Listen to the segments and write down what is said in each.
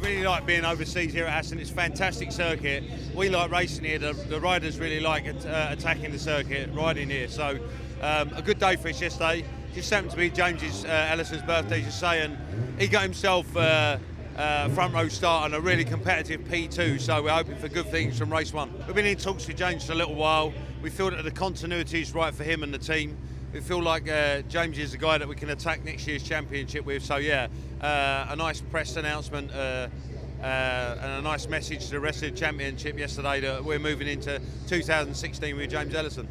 really like being overseas here at Assen. It's a fantastic circuit. We like racing here. The riders really like attacking the circuit, riding here. So a good day for us yesterday. Just happened to be James's Ellison's birthday, as you say, and he got himself front row start on a really competitive P2. So we're hoping for good things from race one. We've been in talks with James for a little while. We feel that the continuity is right for him and the team. We feel like James is the guy that we can attack next year's championship with. So yeah, a nice press announcement and a nice message to the rest of the championship yesterday that we're moving into 2016 with James Ellison.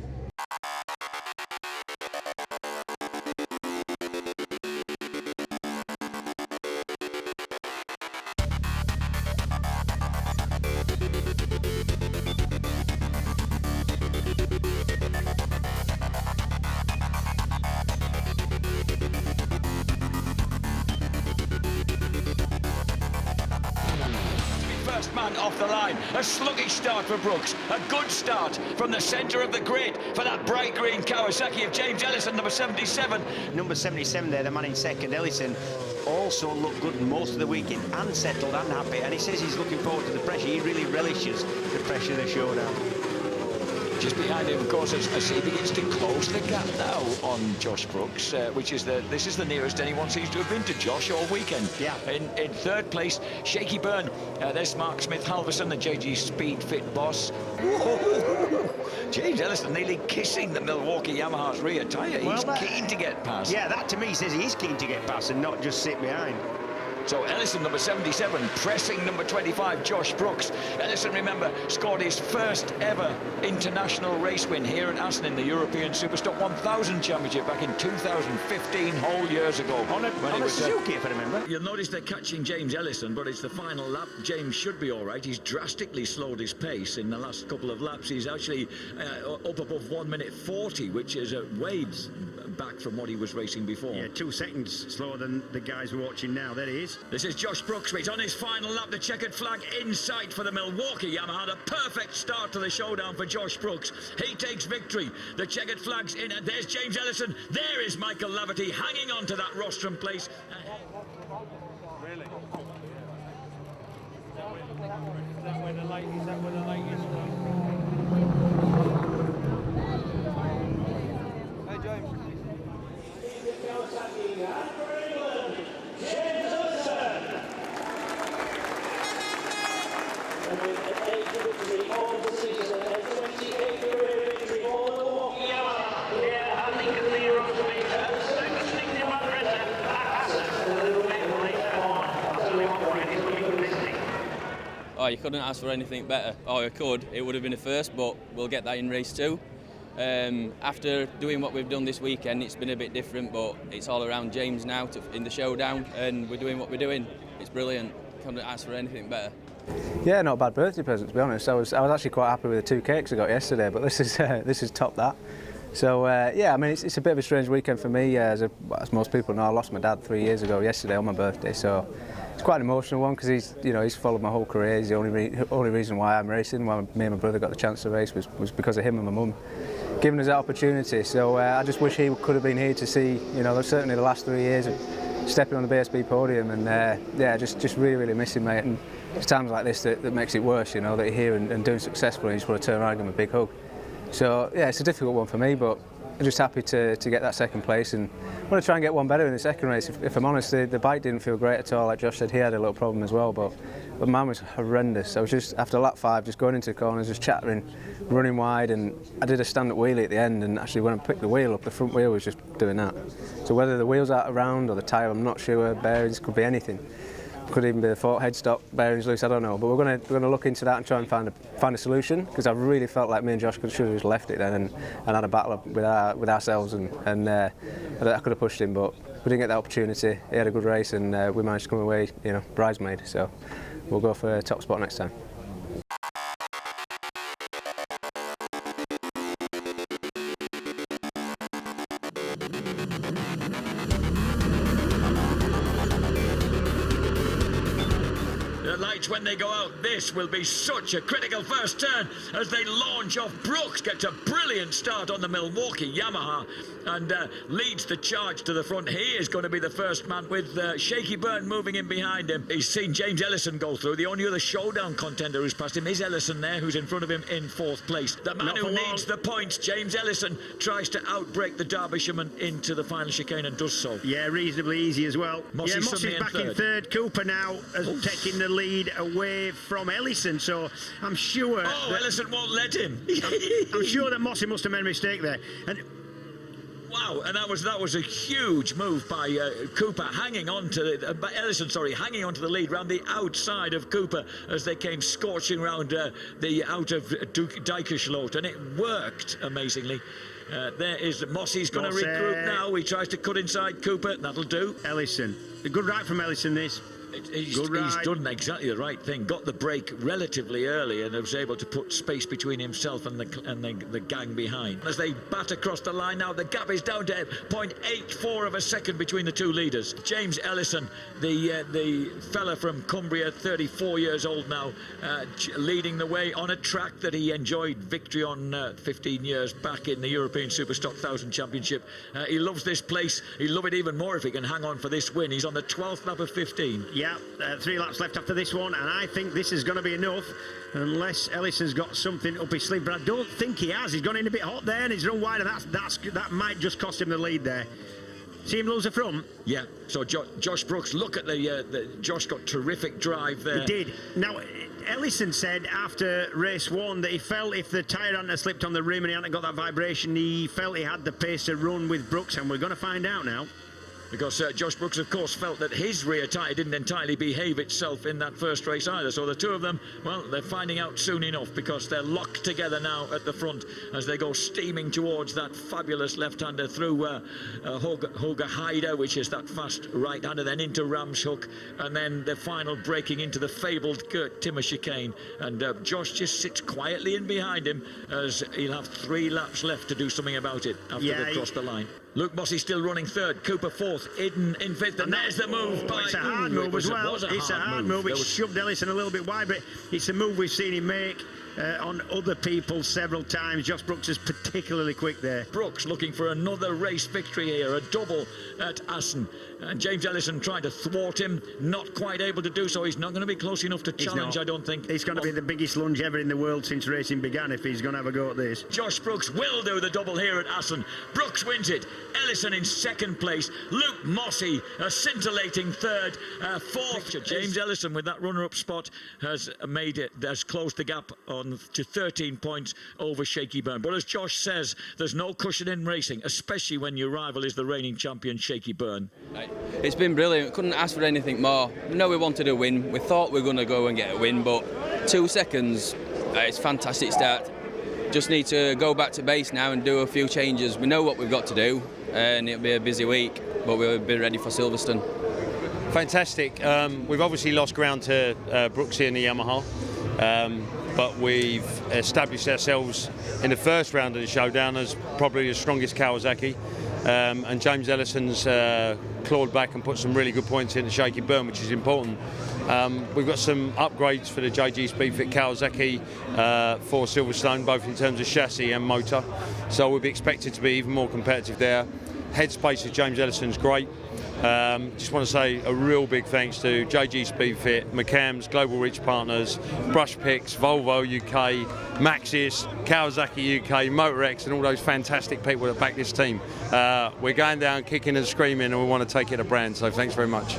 First man off the line, a sluggish start for Brooks, a good start from the centre of the grid for that bright green Kawasaki of James Ellison, number 77. Number 77 there, the man in second, Ellison, also looked good most of the weekend and settled and happy, and he says he's looking forward to the pressure. He really relishes the pressure of the showdown. Just behind him, of course, as he begins to close the gap now on Josh Brooks, which is this is the nearest anyone seems to have been to Josh all weekend. Yeah. In third place, Shaky Byrne. There's Mark Smith-Halverson, the JG Speedfit boss. Whoa. James Ellison nearly kissing the Milwaukee Yamaha's rear tyre. He's keen to get past. Yeah, that to me says he's keen to get past and not just sit behind. So Ellison, number 77, pressing number 25, Josh Brooks. Ellison, remember, scored his first ever international race win here at Assen in the European Superstock 1000 Championship back in 2015, whole years ago. On a Suzuki, if I remember. You'll notice they're catching James Ellison, but it's the final lap. James should be all right. He's drastically slowed his pace in the last couple of laps. He's actually up above 1 minute 40, which is way back from what he was racing before. Yeah, 2 seconds slower than the guys we're watching now. There he is. This is Josh Brooks. He's on his final lap. The checkered flag in sight for the Milwaukee Yamaha. The perfect start to the showdown for Josh Brooks. He takes victory. The checkered flag's in, and there's James Ellison. There is Michael Laverty hanging on to that rostrum place. Really? Is that where the light is? Hey, James. Oh, you couldn't ask for anything better. Oh, I could. It would have been a first, but we'll get that in race 2. After doing what we've done this weekend, it's been a bit different, but it's all around James now in the showdown, and we're doing what we're doing. It's brilliant. Couldn't ask for anything better. Yeah, not a bad birthday present, to be honest. I was actually quite happy with the 2 cakes I got yesterday, but this is top that. So yeah, I mean it's a bit of a strange weekend for me. As most people know, I lost my dad 3 years ago yesterday on my birthday, so it's quite an emotional one because he's followed my whole career. He's the only reason why I'm racing. Why me and my brother got the chance to race was because of him and my mum giving us that opportunity. So I just wish he could have been here to see, certainly the last 3 years of stepping on the BSB podium, and yeah, just really miss him, mate. And it's times like this that makes it worse, that you're here and doing successfully, and you just want to turn around and give him a big hug. So yeah, it's a difficult one for me, but I'm just happy to get that second place, and I want to try and get one better in the second race. If I'm honest, the bike didn't feel great at all. Like Josh said, he had a little problem as well, but mine was horrendous. I was just, after lap 5, just going into the corners, just chattering, running wide, and I did a stand-up wheelie at the end, and actually when I picked the wheel up, the front wheel was just doing that. So whether the wheel's out around or the tyre, I'm not sure. Bearings, could be anything. Could even be the headstock bearings loose, I don't know. But we're going to look into that and try and find a solution, because I really felt like me and Josh should have just left it then and had a battle with ourselves, and I could have pushed him, but we didn't get that opportunity. He had a good race, and we managed to come away, bridesmaid. So we'll go for a top spot next time. lights when they go out. This will be such a critical first turn as they launch off. Brooks gets a brilliant start on the Milwaukee Yamaha and leads the charge to the front. He is going to be the first man with Shaky Byrne moving in behind him. He's seen James Ellison go through. The only other Showdown contender who's passed him is Ellison there, who's in front of him in 4th place. The man who needs the points, James Ellison, tries to outbreak the Derbyshireman into the final chicane and does so. Yeah, reasonably easy as well. Mossie's back in third. Cooper now taking the lead away from Ellison, so I'm sure... Oh, Ellison won't let him. I'm sure that Mossy must have made a mistake there. And wow, and that was a huge move by Cooper, hanging on to by Ellison, hanging on to the lead round the outside of Cooper as they came scorching round the out of Dijkerslot, and it worked amazingly. There is Mossy's going to regroup now. He tries to cut inside Cooper. That'll do. Ellison, a good ride from Ellison. This. He's done exactly the right thing. Got the break relatively early and was able to put space between himself and the gang behind. As they bat across the line now, the gap is down to 0.84 of a second between the two leaders. James Ellison, the fella from Cumbria, 34 years old now, leading the way on a track that he enjoyed victory on 15 years back in the European Superstock 1000 Championship. He loves this place. He'll love it even more if he can hang on for this win. He's on the 12th lap of 15. Yeah, 3 laps left after this one, and I think this is going to be enough, unless Ellison's got something up his sleeve. But I don't think he has. He's gone in a bit hot there, and he's run wide, and that might just cost him the lead there. See him lose the front? Yeah. So Josh Brooks, look at Josh got terrific drive there. He did. Now, Ellison said after race 1 that he felt if the tyre hadn't slipped on the rim and he hadn't got that vibration, he felt he had the pace to run with Brooks, and we're going to find out now. Because Josh Brooks, of course, felt that his rear tyre didn't entirely behave itself in that first race either. So the two of them, well, they're finding out soon enough, because they're locked together now at the front as they go steaming towards that fabulous left-hander through Hoga Haida, which is that fast right-hander, then into Ramshoek, and then the final breaking into the fabled Gert Timmer chicane. And Josh just sits quietly in behind him as he'll have 3 laps left to do something about it after they cross the line. Luke Mossy still running 3rd, Cooper 4th, Eden in 5th, and there's the move by... It's a hard move as well. It's a hard move. It shoved Ellison a little bit wide, but it's a move we've seen him make on other people several times. Josh Brooks is particularly quick there. Brooks looking for another race victory here, a double at Assen. And James Ellison trying to thwart him, not quite able to do so. He's not going to be close enough to challenge, I don't think. It's going to be the biggest lunge ever in the world since racing began if he's going to have a go at this. Josh Brooks will do the double here at Assen. Brooks wins it. Ellison in 2nd place. Luke Mossy, a scintillating 3rd. 4th, James Ellison with that runner-up spot has closed the gap on to 13 points over Shaky Byrne. But as Josh says, there's no cushion in racing, especially when your rival is the reigning champion, Shaky Byrne. It's been brilliant. Couldn't ask for anything more. We know we wanted a win. We thought we were going to go and get a win, but 2 seconds, it's a fantastic start. Just need to go back to base now and do a few changes. We know what we've got to do, and it'll be a busy week, but we'll be ready for Silverstone. Fantastic. We've obviously lost ground to Brooks here in the Yamaha, but we've established ourselves in the first round of the Showdown as probably the strongest Kawasaki. And James Ellison's clawed back and put some really good points into Shaky Byrne, which is important. We've got some upgrades for the JG Speedfit Kawasaki for Silverstone, both in terms of chassis and motor. So we'll be expected to be even more competitive there. Headspace of James Ellison's great. Just want to say a real big thanks to JG Speedfit, McCams, Global Reach Partners, Brush Picks, Volvo UK, Maxis, Kawasaki UK, MotorX, and all those fantastic people that back this team. We're going down kicking and screaming, and we want to take it a brand, so thanks very much.